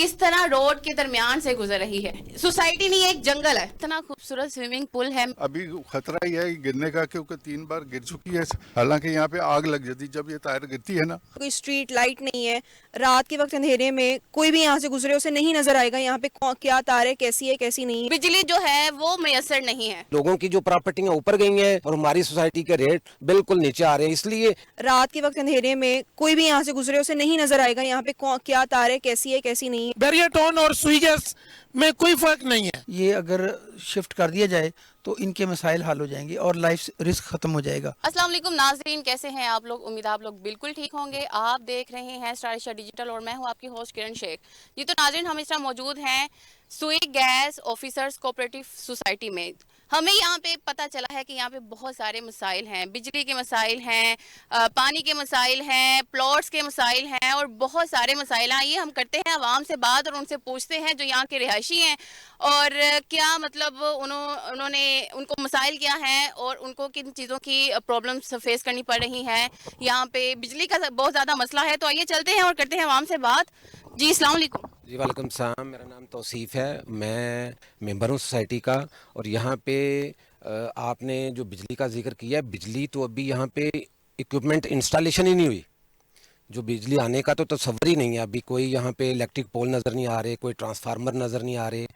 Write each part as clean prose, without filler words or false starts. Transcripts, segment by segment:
किस तरह रोड के दरमियान से गुजर रही है। सोसाइटी नहीं, एक जंगल है। इतना खूबसूरत स्विमिंग पूल है। अभी खतरा ही है गिरने का, क्योंकि 3 बार गिर चुकी है। हालांकि यहाँ पे आग लग जाती जब ये टायर गिरती है ना। कोई स्ट्रीट लाइट नहीं है, रात के वक्त अंधेरे में कोई भी यहाँ से गुजरे उसे नहीं नजर आएगा यहाँ पे क्या तार है, कैसी है कैसी नहीं है। बिजली जो है वो मैसर नहीं है। लोगों की जो प्रॉपर्टियां ऊपर गई हैं और हमारी सोसाइटी के रेट बिल्कुल नीचे आ रहे हैं, इसलिए रात के वक्त अंधेरे में कोई भी यहाँ से गुजरे उसे नहीं नजर आएगा यहाँ पे क्या तार है, कैसी है कैसी नहीं है। बैरियर टोन और सुई गैस में कोई फर्क नहीं है। ये अगर शिफ्ट कर दिया जाए तो इनके मसाइल हल हो जाएंगे और लाइफ रिस्क खत्म हो जाएगा। अस्सलाम वालेकुम नाज़रीन, कैसे हैं आप लोग? उम्मीद आप लोग बिल्कुल ठीक होंगे। आप देख रहे हैं स्टार एशिया डिजिटल और मैं हूं आपकी होस्ट किरण शेख जी। तो नाज़रीन, हम इस टाइम मौजूद हैं सुई गैस ऑफिसर्स कोऑपरेटिव सोसाइटी में। हमें यहाँ पे पता चला है कि यहाँ पे बहुत सारे मसाइल हैं, बिजली के मसाइल हैं, पानी के मसाइल हैं, प्लॉट्स के मसाइल हैं और बहुत सारे मसाइल हैं। ये हम करते हैं आवाम से बात और उनसे पूछते हैं जो यहाँ के रिहायशी हैं और क्या मतलब उन्होंने उनको मसाइल क्या हैं और उनको किन चीज़ों की प्रॉब्लम्स फेस करनी पड़ रही हैं। यहाँ पे बिजली का बहुत ज़्यादा मसला है। तो आइए चलते हैं और करते हैं आवाम से बात। जी अस्सलाम वालेकुम। जी वालेकुम सलाम, मेरा नाम तौसीफ़ है, मैं मेंबर हूँ सोसाइटी का। और यहाँ पे आपने जो बिजली का जिक्र किया है, बिजली तो अभी यहाँ पे इक्विपमेंट इंस्टॉलेशन ही नहीं हुई। जो बिजली आने का तो तस्वर ही नहीं है। अभी कोई यहाँ पे इलेक्ट्रिक पोल नज़र नहीं आ रहे, कोई ट्रांसफार्मर नज़र नहीं आ रहे।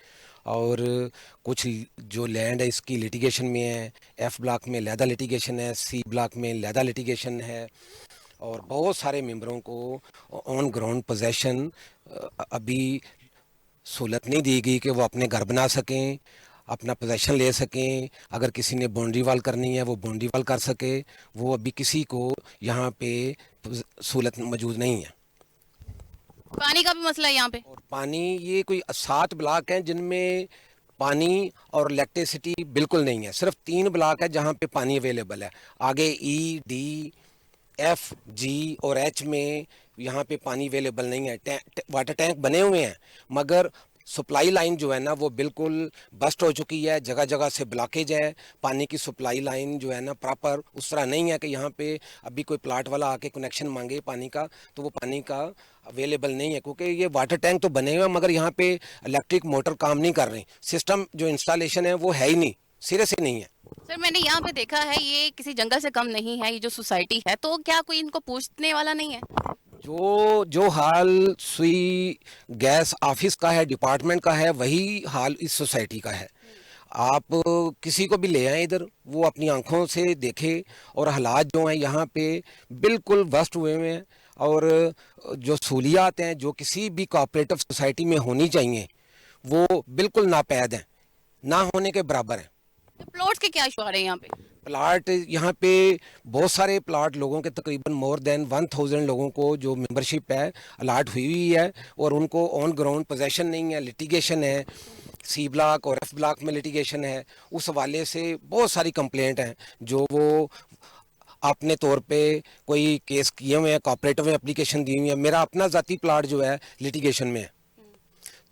और कुछ जो लैंड है इसकी लिटिगेशन में है। एफ़ ब्लॉक में लैदा लिटिगेशन है, सी ब्लॉक में लैदा लिटिगेशन है और बहुत सारे मेंबरों को ऑन ग्राउंड पोजेशन अभी सहूलत नहीं दी गई कि वो अपने घर बना सकें, अपना पोजेशन ले सकें। अगर किसी ने बाउंड्री वाल करनी है वो बाउंड्री वाल कर सके, वो अभी किसी को यहाँ पे सहूलत मौजूद नहीं है। पानी का भी मसला है यहाँ पे। और पानी, ये कोई 7 ब्लॉक हैं जिनमें पानी और इलेक्ट्रिसिटी बिल्कुल नहीं है। सिर्फ 3 ब्लॉक है जहाँ पे पानी अवेलेबल है। आगे ई, डी, एफ, जी और एच में यहाँ पे पानी अवेलेबल नहीं है। वाटर टैंक बने हुए हैं मगर सप्लाई लाइन जो है ना वो बिल्कुल बस्ट हो चुकी है। जगह जगह से ब्लॉकेज है। पानी की सप्लाई लाइन जो है ना प्रॉपर उस तरह नहीं है कि यहाँ पे अभी कोई प्लाट वाला आके कनेक्शन मांगे पानी का तो वो पानी का अवेलेबल नहीं है, क्योंकि ये वाटर टैंक तो बने हुए हैं मगर यहाँ पे इलेक्ट्रिक मोटर काम नहीं कर रही। सिस्टम जो इंस्टॉलेशन है वो है ही नहीं, सिरे से नहीं है। सर मैंने यहाँ पे देखा है ये किसी जंगल से कम नहीं है ये जो सोसाइटी है, तो क्या कोई इनको पूछने वाला नहीं है? जो हाल सुई गैस ऑफिस का है, डिपार्टमेंट का है, वही हाल इस सोसाइटी का है। आप किसी को भी ले आए इधर, वो अपनी आंखों से देखे और हालात जो हैं यहाँ पे बिल्कुल वर्स्ट हुए हुए हैं। और जो सहूलियात हैं जो किसी भी कोऑपरेटिव सोसाइटी में होनी चाहिए वो बिल्कुल नापैद हैं, ना होने के बराबर हैं। तो प्लॉट्स के क्या इशू आ रहे हैं यहाँ पे? प्लाट यहाँ पे बहुत सारे प्लाट लोगों के तकरीबन मोर देन 1000 लोगों को जो मेंबरशिप है अलाट हुई हुई है और उनको ऑन ग्राउंड पोजेशन नहीं है। लिटिगेशन है, सी ब्लॉक और एफ ब्लॉक में लिटिगेशन है। उस हवाले से बहुत सारी कंप्लेंट हैं जो वो अपने तौर पे कोई केस किए हुए हैं, कोऑपरेटिव में एप्लीकेशन दी हुई है। मेरा अपना ज़ाती प्लाट जो है लिटिगेशन में है,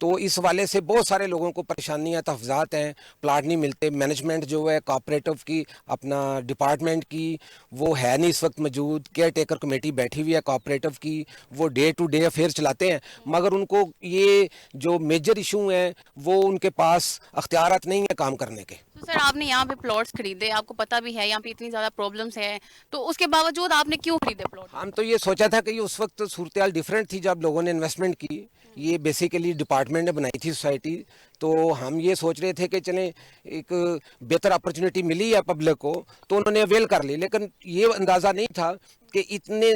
तो इस वाले से बहुत सारे लोगों को परेशानियां, तहफ़्ज़ात हैं, प्लाट नहीं मिलते। मैनेजमेंट जो है कोऑपरेटिव की, अपना डिपार्टमेंट की, वो है नहीं इस वक्त मौजूद। केयर टेकर कमेटी बैठी हुई है कोऑपरेटिव की, वो डे टू डे अफेयर चलाते हैं मगर उनको ये जो मेजर इशू हैं वो उनके पास अख्तियारात नहीं है काम करने के। तो सर आपने यहाँ पे प्लॉट्स खरीदे, आपको पता भी है यहाँ पे इतनी ज़्यादा प्रॉब्लम्स है, तो उसके बावजूद आपने क्यों खरीदे प्लॉट? हम तो ये सोचा था कि उस वक्त सूरत हाल डिफरेंट थी जब लोगों ने इन्वेस्टमेंट की। ये बेसिकली डिपार्टमेंट ने बनाई थी सोसाइटी, तो हम ये सोच रहे थे कि चलें एक बेहतर अपॉर्चुनिटी मिली है पब्लिक को तो उन्होंने अवेल कर ली। लेकिन ये अंदाज़ा नहीं था कि इतने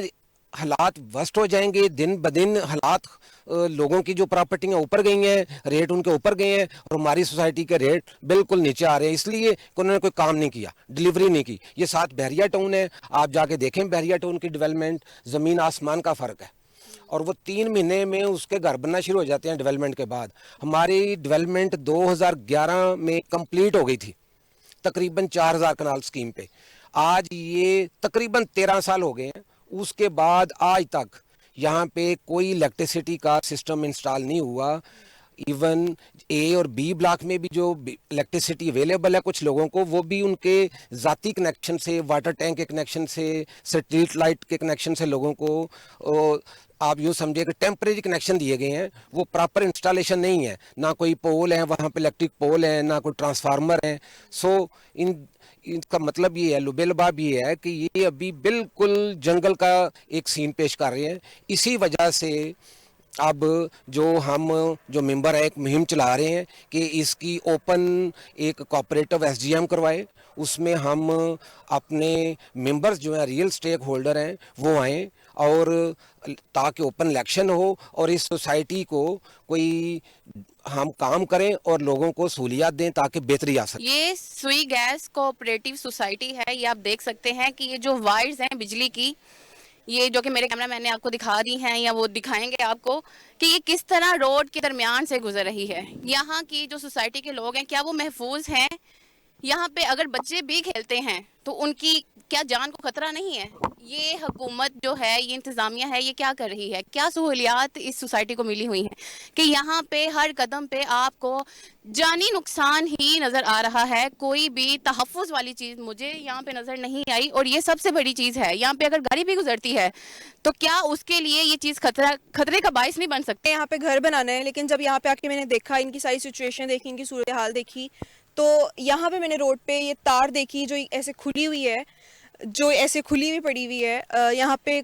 हालात वर्स्ट हो जाएंगे। दिन ब दिन हालात, लोगों की जो प्रॉपर्टियाँ ऊपर गई हैं, रेट उनके ऊपर गए हैं और हमारी सोसाइटी के रेट बिल्कुल नीचे आ रहे हैं, इसलिए कि उन्होंने कोई काम नहीं किया, डिलीवरी नहीं की। ये साथ बहरिया टाउन है, आप जाके देखें बहरिया टाउन की डेवलपमेंट, ज़मीन आसमान का फ़र्क है। और वो 3 महीने में उसके घर बनना शुरू हो जाते हैं डेवलपमेंट के बाद। हमारी डेवलपमेंट 2011 में कंप्लीट हो गई थी तकरीबन 4000 कनाल स्कीम पे। आज ये तकरीबन 13 साल हो गए हैं, उसके बाद आज तक यहाँ पे कोई इलेक्ट्रिसिटी का सिस्टम इंस्टॉल नहीं हुआ। इवन ए और बी ब्लॉक में भी जो इलेक्ट्रिसिटी अवेलेबल है कुछ लोगों को, वो भी उनके ज़ाती कनेक्शन से, वाटर टैंक के कनेक्शन से, स्ट्रीट लाइट के कनेक्शन से लोगों को आप यूँ समझिए कि टेम्परेरी कनेक्शन दिए गए हैं। वो प्रॉपर इंस्टॉलेशन नहीं है, ना कोई पोल है वहाँ पे, इलेक्ट्रिक पोल है, ना कोई ट्रांसफार्मर है। सो इनका मतलब ये है, लुबेलबाब ये है कि ये अभी बिल्कुल जंगल का एक सीन पेश कर रहे हैं। इसी वजह से अब जो मेंबर है एक मुहिम चला रहे हैं कि इसकी ओपन एक कोऑपरेटिव एसजीएम करवाए, उसमें हम अपने मेंबर्स जो हैं, रियल स्टेक होल्डर हैं, वो आएँ और ताकि ओपन इलेक्शन हो और इस सोसाइटी को कोई हम काम करें और लोगों को सहूलियत दें ताकि बेहतरी आ सके। ये सुई गैस कोऑपरेटिव सोसाइटी है। ये आप देख सकते हैं कि ये जो वायर्स हैं बिजली की, ये जो कि मेरे कैमरा मैन ने आपको दिखा दी हैं या वो दिखाएंगे आपको कि ये किस तरह रोड के दरमियान से गुजर रही है। यहाँ की जो सोसाइटी के लोग हैं, क्या वो महफूज हैं? यहाँ पे अगर बच्चे भी खेलते हैं तो उनकी क्या जान को खतरा नहीं है? ये हुकूमत जो है, ये इंतज़ामिया है, ये क्या कर रही है? क्या सहूलियात इस सोसाइटी को मिली हुई हैं कि यहाँ पे हर कदम पे आपको जानी नुकसान ही नज़र आ रहा है? कोई भी तहफ़्फ़ुज़ वाली चीज़ मुझे यहाँ पे नज़र नहीं आई। और ये सबसे बड़ी चीज़ है, यहाँ पे अगर गाड़ी भी गुजरती है तो क्या उसके लिए ये चीज़ खतरे का बायस नहीं बन सकती? यहाँ पे घर बनाना है, लेकिन जब यहाँ पे आके मैंने देखा, इनकी सारी सिचुएशन देखी, इनकी सूरत हाल देखी, तो यहाँ पे मैंने रोड पे ये तार देखी जो ऐसे खुली हुई है, जो ऐसे खुली हुई पड़ी हुई है। यहाँ पे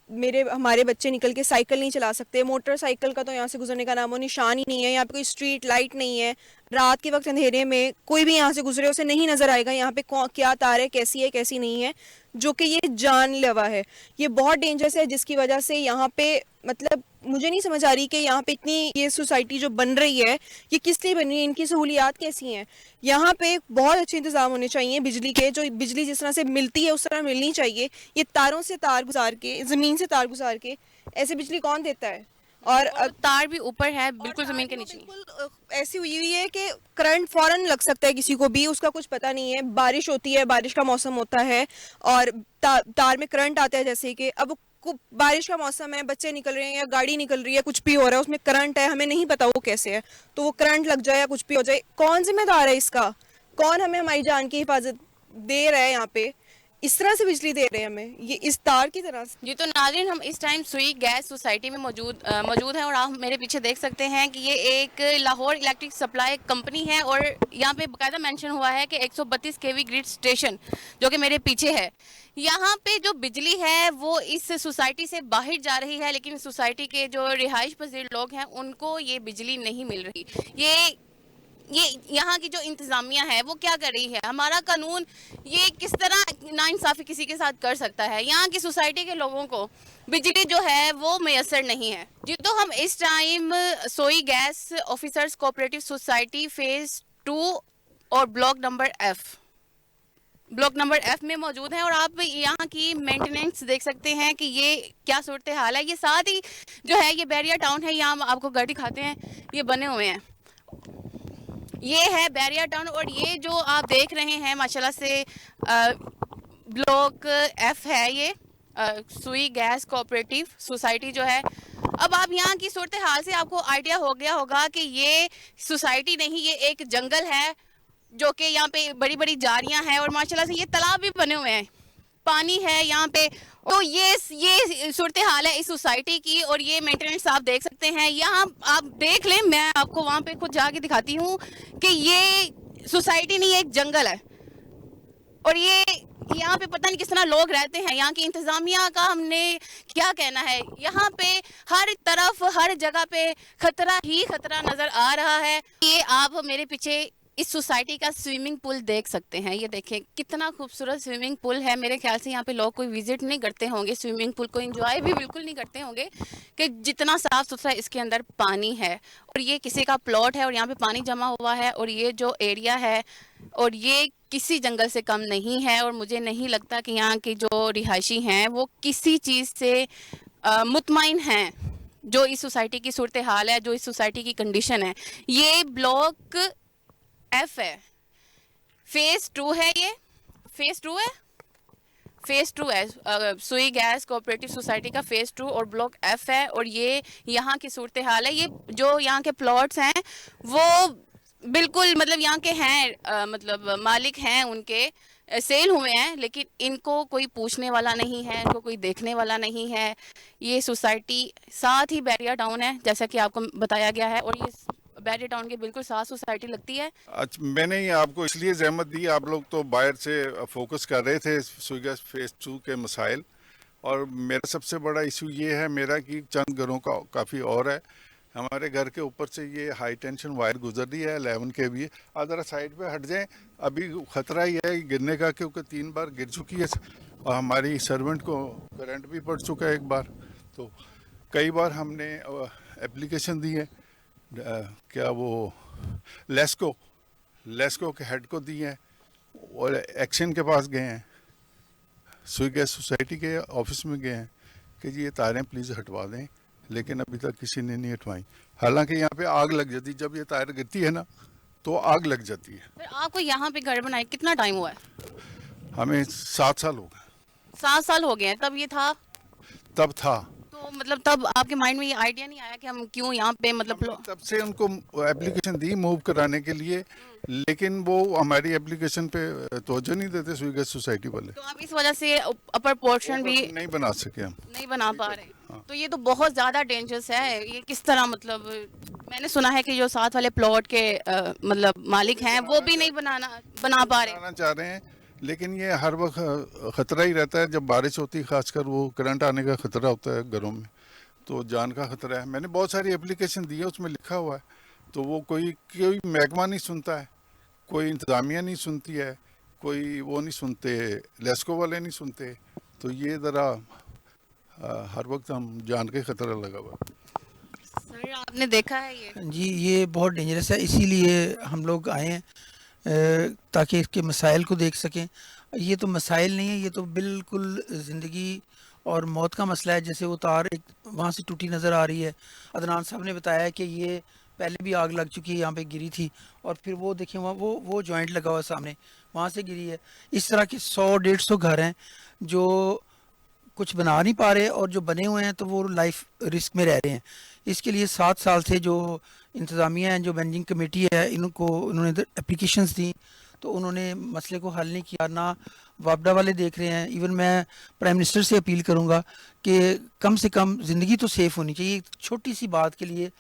हमारे बच्चे निकल के साइकिल नहीं चला सकते, मोटरसाइकिल का तो यहाँ से गुजरने का नामो निशान ही नहीं है। यहाँ पे कोई स्ट्रीट लाइट नहीं है। रात के वक्त अंधेरे में कोई भी यहाँ से गुजरे उसे नहीं नज़र आएगा यहाँ पे क्या तार है, कैसी नहीं है, जो कि ये जानलेवा है। ये बहुत डेंजरस है, जिसकी वजह से यहाँ पे मतलब मुझे नहीं समझ आ रही कि यहाँ पे इतनी ये सोसाइटी जो बन रही है ये किस लिए बन रही है, इनकी सहूलियात कैसी हैं। यहाँ पे बहुत अच्छे इंतजाम होने चाहिए बिजली के, जो बिजली जिस तरह से मिलती है उस तरह मिलनी चाहिए। ये तारों से तार गुजार के, ज़मीन से तार गुजार के ऐसे बिजली कौन देता है? और तार भी ऊपर है, बिल्कुल ज़मीन के नीचे नहीं। बिल्कुल ऐसी हुई हुई है कि करंट फौरन लग सकता है किसी को भी, उसका कुछ पता नहीं है। बारिश होती है, बारिश का मौसम होता है और तार में करंट आता है, जैसे कि अब बारिश का मौसम है, बच्चे निकल रहे हैं या गाड़ी निकल रही है, कुछ भी हो रहा है, उसमें करंट है, हमें नहीं पता वो कैसे है, तो वो करंट लग जाए या कुछ भी हो जाए, कौन जिम्मेदार है इसका? कौन हमें हमारी जान की हिफाजत दे रहा है? यहाँ पे इस तरह से बिजली दे रहे हैं हमें, ये इस तार की तरह से। जी तो नाज़रीन, हम इस टाइम सुई गैस सोसाइटी में मौजूद हैं और आप मेरे पीछे देख सकते हैं कि ये एक लाहौर इलेक्ट्रिक सप्लाई कंपनी है और यहाँ पे बाकायदा मेंशन हुआ है कि 132 केवी ग्रिड स्टेशन जो कि मेरे पीछे है। यहाँ पे जो बिजली है वो इस सोसाइटी से बाहर जा रही है, लेकिन सोसाइटी के जो रिहाइश पजीर लोग हैं उनको ये बिजली नहीं मिल रही। ये यहाँ की जो इंतज़ामिया है वो क्या कर रही है? हमारा कानून ये किस तरह नाइंसाफ़ी किसी के साथ कर सकता है? यहाँ की सोसाइटी के लोगों को बिजली जो है वो मैसर नहीं है। जी तो हम इस टाइम सोई gas officers cooperative society phase 2 और ब्लॉक नंबर F में मौजूद हैं और आप यहाँ की मेंटेनेंस देख सकते हैं कि ये क्या सूरत हाल है। ये साथ ही जो है ये बैरियर टाउन है, यहाँ आपको घर दिखाते हैं, ये बने हुए हैं, ये है बैरियर टाउन। और ये जो आप देख रहे हैं माशाल्लाह से ब्लॉक F है, ये सुई गैस कोऑपरेटिव सोसाइटी जो है। अब आप यहाँ की सूरत हाल से आपको आइडिया हो गया होगा कि ये सोसाइटी नहीं, ये एक जंगल है, जो कि यहाँ पे बड़ी बड़ी जारियाँ हैं और माशाल्लाह से ये तालाब भी बने हुए हैं, पानी है यहाँ पे। तो ये सूरत हाल है इस सोसाइटी की और ये मेंटेनेंस आप देख सकते हैं। यहाँ आप देख लें, मैं आपको वहाँ पे खुद जाके दिखाती हूँ कि ये सोसाइटी नहीं, एक जंगल है और ये यहाँ पे पता नहीं किस तरह लोग रहते हैं। यहाँ की इंतज़ामिया का हमने क्या कहना है? यहाँ पे हर तरफ हर जगह पे खतरा ही खतरा नज़र आ रहा है। ये आप मेरे पीछे इस सोसाइटी का स्विमिंग पूल देख सकते हैं, ये देखें कितना खूबसूरत स्विमिंग पूल है। मेरे ख्याल से यहाँ पे लोग कोई विजिट नहीं करते होंगे, स्विमिंग पूल को एंजॉय भी बिल्कुल नहीं करते होंगे कि जितना साफ़ सुथरा इसके अंदर पानी है। और ये किसी का प्लॉट है और यहाँ पे पानी जमा हुआ है और ये जो एरिया है और ये किसी जंगल से कम नहीं है। और मुझे नहीं लगता कि यहाँ के जो रिहायशी हैं वो किसी चीज़ से मुतमईन हैं। जो इस सोसाइटी की सूरत हाल है, जो इस सोसाइटी की कंडीशन है, ये ब्लॉक F है, फेज़ 2 है, ये फेज़ 2 है। फेज़ 2 है, सुई गैस कोऑपरेटिव सोसाइटी का फेज़ 2 और ब्लॉक एफ है। और ये यहाँ की सूरत हाल है। ये जो यहाँ के प्लॉट्स हैं वो बिल्कुल मतलब यहाँ के हैं, मतलब मालिक हैं उनके, सेल हुए हैं, लेकिन इनको कोई पूछने वाला नहीं है, इनको कोई देखने वाला नहीं है। ये सोसाइटी साथ ही बैरिया टाउन है, जैसा कि आपको बताया गया है, और ये बैरिया टाउन के बिल्कुल साथ सोसाइटी लगती है। अच्छा, मैंने ये आपको इसलिए जहमत दी, आप लोग तो बाहर से फोकस कर रहे थे सुई फेज 2 के मसाइल, और मेरा सबसे बड़ा इशू ये है मेरा कि चंद घरों का काफ़ी और है। हमारे घर के ऊपर से ये हाई टेंशन वायर गुजर रही है 11 kV। आप ज़रा साइड पे हट जाएं, अभी खतरा ही है गिरने का, क्योंकि 3 बार गिर चुकी है और हमारी सर्वेंट को करंट भी पड़ चुका है एक बार। तो कई बार हमने एप्लीकेशन दी है, क्या वो लेस्को के हेड को दी है, और एक्शन के पास गए हैं, सुई गैस सोसाइटी के ऑफिस में गए हैं कि जी ये तारें प्लीज़ हटवा दें, लेकिन अभी तक किसी ने नहीं हटवाई। हालांकि यहाँ पे आग लग जाती, जब ये तार गिरती है ना तो आग लग जाती है। फिर आपको यहाँ पे घर बनाए कितना टाइम हुआ है? हमें 7 साल हो गए। 7 साल हो गए हैं। तब ये था? तब था। तो मतलब तब आपके माइंड में ये आइडिया नहीं आया कि हम क्यों यहाँ पे मतलब तब से उनको एप्लीकेशन दी मूव कराने के लिए, लेकिन वो हमारी एप्लीकेशन पे तवज्जो नहीं देते सुई गैस सोसाइटी वाले। तो आप इस वजह से अपर पोर्शन भी नहीं बना सके हम। नहीं बना पा रहे। तो ये तो बहुत ज़्यादा डेंजरस है। ये किस तरह, मतलब मैंने सुना है कि जो साथ वाले प्लॉट के मतलब मालिक हैं वो भी नहीं बना पा रहे। बनाना चाह रहे हैं, लेकिन ये हर वक्त ख़तरा ही रहता है। जब बारिश होती है खासकर, वो करंट आने का ख़तरा होता है घरों में, तो जान का ख़तरा है। मैंने बहुत सारी एप्लीकेशन दी है, उसमें लिखा हुआ है, तो वो कोई महकमा नहीं सुनता है, कोई इंतज़ामिया नहीं सुनती है, कोई वो नहीं सुनते, लेस्को वाले नहीं सुनते। तो ये ज़रा हर वक्त हम जान के ख़तरा लगा हुआ। सर आपने देखा है ये? जी ये बहुत डेंजरस है, इसीलिए हम लोग आए हैं ताकि इसके मसाइल को देख सकें। ये तो मसाइल नहीं है, ये तो बिल्कुल ज़िंदगी और मौत का मसला है। जैसे वो तार एक वहाँ से टूटी नज़र आ रही है। अदनान साहब ने बताया कि ये पहले भी आग लग चुकी है, यहाँ पे गिरी थी, और फिर वो देखिए वहाँ वो जॉइंट लगा हुआ सामने, वहाँ से गिरी है। इस तरह के 100-150 घर हैं जो कुछ बना नहीं पा रहे, और जो बने हुए हैं तो वो लाइफ रिस्क में रह रहे हैं। इसके लिए 7 साल से जो इंतज़ामिया है, जो मैनेजिंग कमेटी है, उन्होंने एप्लीकेशंस दी, तो उन्होंने मसले को हल नहीं किया। ना वापडा वाले देख रहे हैं। इवन मैं प्राइम मिनिस्टर से अपील करूंगा कि कम से कम ज़िंदगी तो सेफ़ होनी चाहिए। एक छोटी सी बात के लिए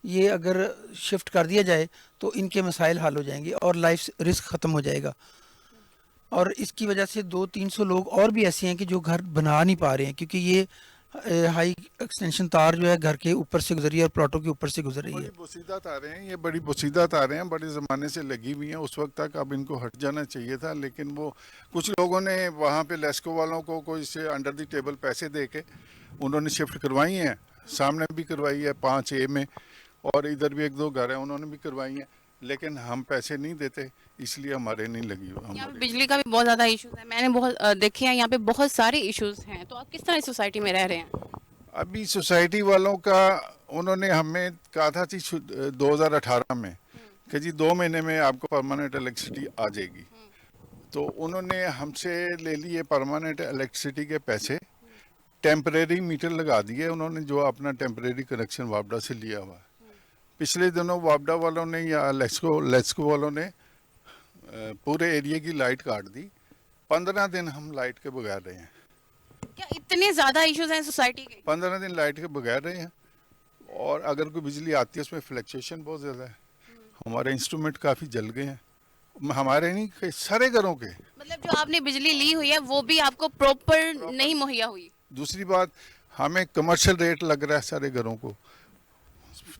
ये अगर शिफ्ट कर दिया जाए तो इनके मसाइल हल हो जाएंगे और लाइफ रिस्क ख़त्म हो जाएगा। और इसकी वजह से 200-300 लोग और भी ऐसे हैं कि जो घर बना नहीं पा रहे हैं, क्योंकि ये हाई एक्सटेंशन तार जो है घर के ऊपर से गुजरी है और प्लॉटों के ऊपर से गुजर रही है। बड़ी बोसीदा तारें हैं, ये बड़ी बोसीदा तारें हैं, बड़े ज़माने से लगी हुई हैं। उस वक्त तक अब इनको हट जाना चाहिए था, लेकिन वो कुछ लोगों ने वहाँ पे लेस्को वालों को कोई से अंडर द टेबल पैसे दे के उन्होंने शिफ्ट करवाई हैं। सामने भी करवाई है 5A में, और इधर भी 1-2 घर हैं उन्होंने भी करवाई हैं, लेकिन हम पैसे नहीं देते, इसलिए हमारे नहीं लगी। यहाँ पे बिजली का भी बहुत ज़्यादा इश्यूज है। मैंने बहुत देखे हैं, यहाँ पे बहुत सारे इश्यूज हैं। तो आप किस तरह सोसाइटी में रह रहे हैं? अभी सोसाइटी वालों का उन्होंने हमें कहा था 2018 में कि जी 2 महीने में आपको परमानेंट इलेक्ट्रिसिटी आ जाएगी। तो उन्होंने हमसे ले लिए परमानेंट इलेक्ट्रिसिटी के पैसे, टेम्परेरी मीटर लगा दिए उन्होंने, जो अपना टेम्परेरी कनेक्शन वापडा से लिया हुआ है। पिछले दिनों वापडा वालों ने या लेस्को वालों ने पूरे एरिया की लाइट काट दी। 15 दिन हम लाइट के बगैर रहे हैं। क्या इतने ज़्यादा इश्यूज हैं सोसाइटी के? 15 दिन लाइट के बगैर रहे हैं, और अगर कोई बिजली आती है उसमें फ्लक्चुएशन बहुत ज़्यादा है। हमारे इंस्ट्रूमेंट काफ़ी जल गए हैं, हमारे नहीं, कई सारे घरों के। मतलब जो आपने बिजली ली हुई है वो भी आपको प्रॉपर नहीं मुहैया हुई? दूसरी बात, हमें कमर्शियल रेट लग रहा है सारे घरों को।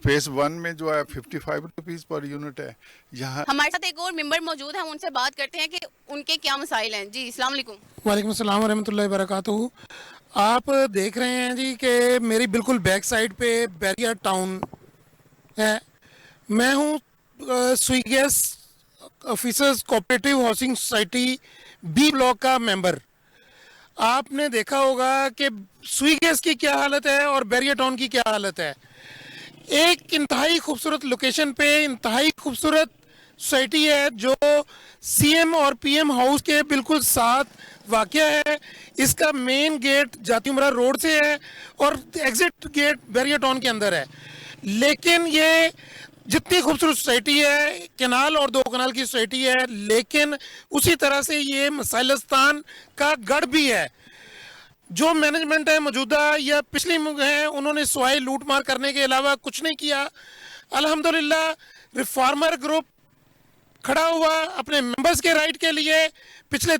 फेज 1 में जो है 55 रुपीज़ पर यूनिट है। यहाँ हमारे साथ एक और मेंबर मौजूद है, हम उनसे बात करते हैं कि उनके क्या मसाइल हैं। जी अस्सलाम वालेकुम। वालेकुम अस्सलाम वरहमतुल्लाहि वबरकातुहू। आप देख रहे हैं जी कि मेरी बिल्कुल बैक साइड पे बैरिया टाउन है। मैं हूँ सुई gas officers cooperative housing society B block का मेंबर। आपने देखा होगा कि सुई गैस की क्या हालत है और बैरिया टाउन की क्या हालत है। एक इंतहाई खूबसूरत लोकेशन पे इंतहाई खूबसूरत सोसाइटी है जो सीएम और पीएम हाउस के बिल्कुल साथ वाक़या है। इसका मेन गेट जाती उमरा रोड से है और एग्जिट गेट बैरिया टाउन के अंदर है। लेकिन ये जितनी खूबसूरत सोसाइटी है, कनाल और 2 कनाल की सोसाइटी है, लेकिन उसी तरह से ये मसाइलस्तान का गढ़ भी है। जो मैनेजमेंट है मौजूदा या पिछली है, उन्होंने सवाई लूट मार करने के अलावा कुछ नहीं किया। अल्हम्दुलिल्लाह रिफॉर्मर ग्रुप खड़ा हुआ अपने मेंबर्स के राइट के लिए, पिछले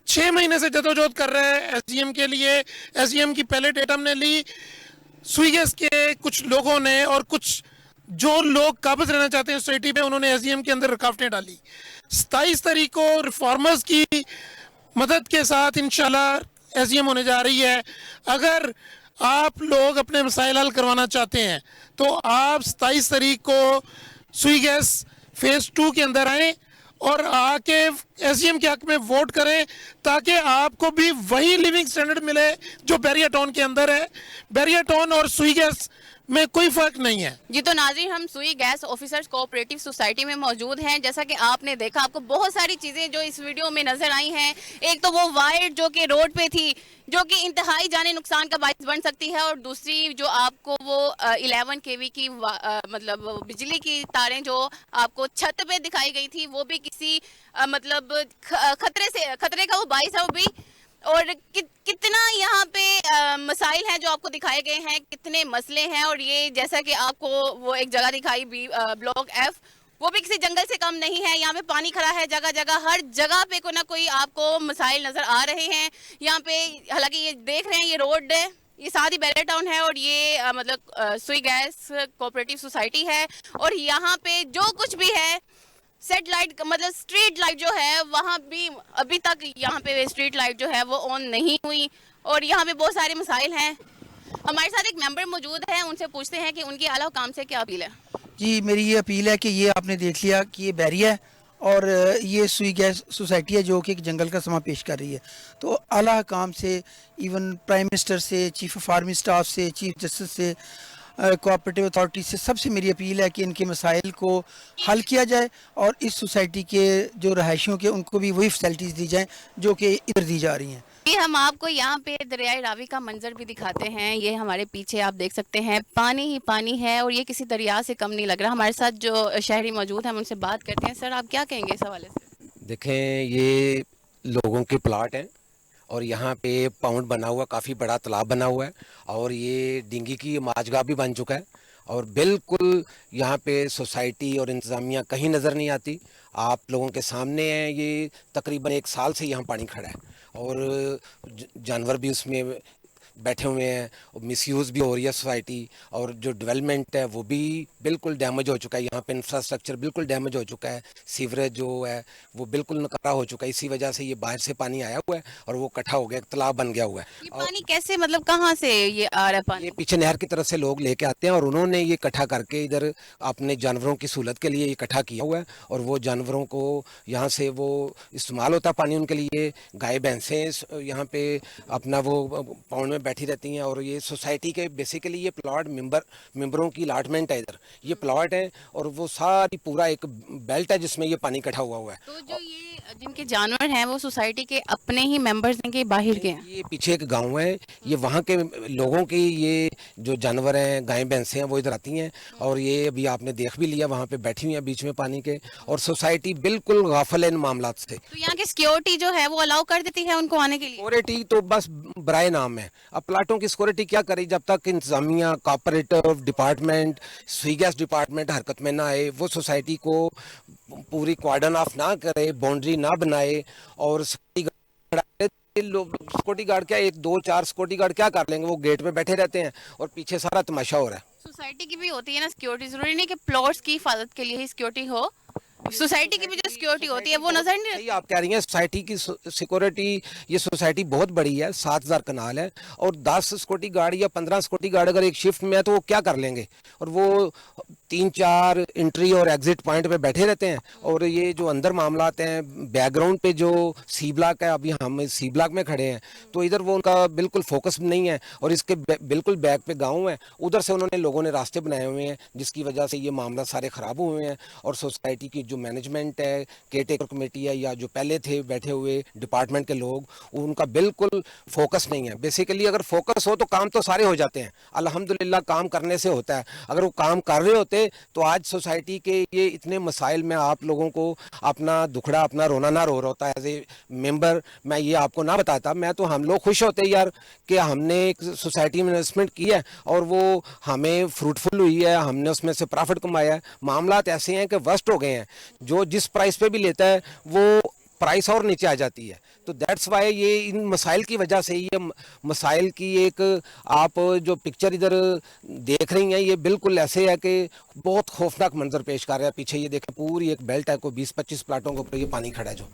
6 महीने से जदोजहद कर रहा है एसडीएम के लिए। एसडीएम की पहले डेट हमने ली, सुईगैस के कुछ लोगों ने और कुछ जो लोग काबिज रहना चाहते हैं सोसाइटी पे, उन्होंने एसडीएम के अंदर रुकावटें डाली। 27 तारीख को रिफॉर्मर्स की मदद के साथ इंशाल्लाह एसडीएम होने जा रही है। अगर आप लोग अपने मसाइल हल करवाना चाहते हैं तो आप 27 तारीख को सुईगैस फेज 2 के अंदर आएँ और आके एसडीएम के हक में वोट करें, ताकि आपको भी वही लिविंग स्टैंडर्ड मिले जो बैरिया टाउन के अंदर है। बैरिया टाउन और सुईगैस में कोई फर्क नहीं है। जी तो नाज़रीन, हम सुई गैस ऑफिसर्स कोऑपरेटिव सोसाइटी में मौजूद हैं। जैसा कि आपने देखा, आपको बहुत सारी चीज़ें जो इस वीडियो में नज़र आई हैं। एक तो वो वायर जो कि रोड पे थी, जो कि इंतहाई जाने नुकसान का बायस बन सकती है, और दूसरी जो आपको वो 11 kV की मतलब बिजली की तारें जो आपको छत पे दिखाई गई थी, वो भी किसी मतलब खतरे का वो बायस है वो भी। और कितना यहाँ पे मसाइल हैं जो आपको दिखाए गए हैं, कितने मसले हैं। और ये जैसा कि आपको वो एक जगह दिखाई ब्लॉक F, वो भी किसी जंगल से कम नहीं है। यहाँ पे पानी खड़ा है जगह जगह, हर जगह पे कोई ना कोई आपको मसाइल नजर आ रहे हैं यहाँ पे। हालांकि ये देख रहे हैं, ये रोड है, ये साथ ही बैरिया टाउन है और ये मतलब सुई गैस कोऑपरेटिव सोसाइटी है। और यहाँ पे जो कुछ भी है, सेट लाइट मतलब स्ट्रीट लाइट जो है, वहाँ भी अभी तक यहाँ पे स्ट्रीट लाइट जो है वो ऑन नहीं हुई। और यहाँ पे बहुत सारे मसाइल हैं। हमारे साथ एक मेंबर मौजूद है, उनसे पूछते हैं कि उनकी आला हुकाम से क्या अपील है। जी, मेरी ये अपील है कि ये आपने देख लिया कि ये बैरिया है और ये सुई गैस सोसाइटी है जो कि एक जंगल का समा पेश कर रही है। तो आला हुकाम से, इवन प्राइम मिनिस्टर से, चीफ ऑफ आर्मी स्टाफ से, चीफ जस्टिस से, कोऑपरेटिव अथॉरिटी से, सबसे मेरी अपील है कि इनके मसाइल को हल किया जाए और इस सोसाइटी के जो रहायशियों के उनको भी वही फैसिलिटीज़ दी जाएँ जो कि इधर दी जा रही हैं। ये हम आपको यहाँ पे दरियाई रावी का मंजर भी दिखाते हैं। ये हमारे पीछे आप देख सकते हैं, पानी ही पानी है और ये किसी दरिया से कम नहीं लग रहा। हमारे साथ जो शहरी मौजूद हैं, हम उनसे बात करते हैं। सर, आप क्या कहेंगे इस हवाले से? देखें, ये लोगों के प्लाट हैं और यहाँ पे पाउंड बना हुआ, काफ़ी बड़ा तालाब बना हुआ है और ये डिंगी की माजगाह भी बन चुका है और बिल्कुल यहाँ पे सोसाइटी और इंतज़ामिया कहीं नज़र नहीं आती। आप लोगों के सामने हैं, ये तकरीबन 1 साल से यहाँ पानी खड़ा है और जानवर भी उसमें बैठे हुए हैं और मिसयूज़ भी हो रही है सोसाइटी। और जो डेवलपमेंट है वो भी बिल्कुल डैमेज हो चुका है। यहाँ पे इंफ्रास्ट्रक्चर बिल्कुल डैमेज हो चुका है। सीवरेज जो है वो बिल्कुल नकारा हो चुका है। इसी वजह से ये बाहर से पानी आया हुआ है और वो इकट्ठा हो गया, तालाब बन गया हुआ है। ये पानी कैसे, मतलब कहाँ से ये आ रहा है पानी? ये पीछे नहर की तरफ से लोग लेके आते हैं और उन्होंने ये इकट्ठा करके इधर अपने जानवरों की सहूलत के लिए इकट्ठा किया हुआ है और वो जानवरों को यहाँ से वो इस्तेमाल होता है पानी उनके लिए। गाय भैंसें यहाँ पे अपना वो पाउंड में बैठी रहती हैं और ये सोसाइटी के बेसिकली ये प्लॉट मेंबरों की अलाटमेंट है। इधर ये प्लॉट है और वो सारी पूरा एक बेल्ट है जिसमें ये पानी इकट्ठा हुआ है। तो जो ये जिनके जानवर हैं वो सोसाइटी के अपने ही मेंबर्स हैं कि बाहर के हैं? ये पीछे एक गांव है, ये वहाँ के लोगों की ये जो जानवर हैं, गाय भैंसें हैं, वो इधर आती हैं और ये अभी आपने देख भी लिया, वहाँ पे बैठी हुई है बीच में पानी के। और सोसाइटी बिल्कुल गाफिल है इन मामलात से। तो यहाँ की सिक्योरिटी जो है वो अलाउ कर देती है उनको आने के लिए? सिक्योरिटी तो बस बराए नाम है। अब प्लाटों की सिक्योरिटी क्या करे जब तक इंतजामिया, कॉपरेटिव डिपार्टमेंट, सुई गैस डिपार्टमेंट हरकत में ना आए, वो सोसाइटी को पूरी कॉर्डन ऑफ ना करे, बाउंड्री ना बनाए और सिक्योरिटी गार्ड क्या 1, 2, 4 सिक्योरिटी गार्ड क्या कर लेंगे? वो गेट पे बैठे रहते हैं और पीछे सारा तमाशा हो रहा है। सोसाइटी की भी होती है ना सिक्योरिटी, जरूरी नहीं कि प्लॉट्स की हिफाजत के लिए ही सिक्योरिटी हो। सोसाइटी की भी जो सिक्योरिटी होती है वो नजर नहीं सही आप कह रही हैं। सोसाइटी की सिक्योरिटी, ये सोसाइटी बहुत बड़ी है, 7000 कनाल है और 10 सिक्योरिटी गार्ड या 15 सिक्योरिटी गार्ड अगर एक शिफ्ट में है तो वो क्या कर लेंगे? और वो 3-4 एंट्री और एग्जिट पॉइंट पे बैठे रहते हैं, और ये जो अंदर मामला आते हैं बैकग्राउंड पे जो सी ब्लॉक है, अभी हम सी ब्लॉक में खड़े हैं, तो इधर वो उनका बिल्कुल फोकस नहीं है, और इसके बिल्कुल बैक पे गांव है, उधर से उन्होंने लोगों ने रास्ते बनाए हुए हैं, जिसकी वजह से ये मामला सारे ख़राब हुए हैं। और सोसाइटी की जो मैनेजमेंट है, केयर टेकर कमेटी है, या जो पहले थे बैठे हुए डिपार्टमेंट के लोग, उनका बिल्कुल फोकस नहीं है। बेसिकली अगर फोकस हो तो काम तो सारे हो जाते हैं, अल्हम्दुलिल्लाह काम करने से होता है। अगर वो काम कर रहे होते तो आज सोसाइटी के ये इतने मसाइल में आप लोगों को अपना दुखड़ा, अपना रोना ना रो रहा होता। एज ए मेंबर मैं ये आपको ना बताता, मैं तो हम लोग खुश होते यार कि हमने एक सोसाइटी में इन्वेस्टमेंट की है और वो हमें फ्रूटफुल हुई है, हमने उसमें से प्रॉफिट कमाया है। मामला ऐसे हैं कि वर्स्ट हो गए हैं, जो जिस प्राइस पे भी लेता है वो प्राइस और नीचे आ जाती है। तो दैट्स वाई ये इन मसाइल की वजह से, ये मसाइल की एक आप जो पिक्चर इधर देख रही हैं, ये बिल्कुल ऐसे है कि बहुत खौफनाक मंजर पेश कर रहा है। पीछे ये देखें, पूरी एक बेल्ट है, कोई 20-25 प्लाटों के ऊपर ये पानी खड़ा है जो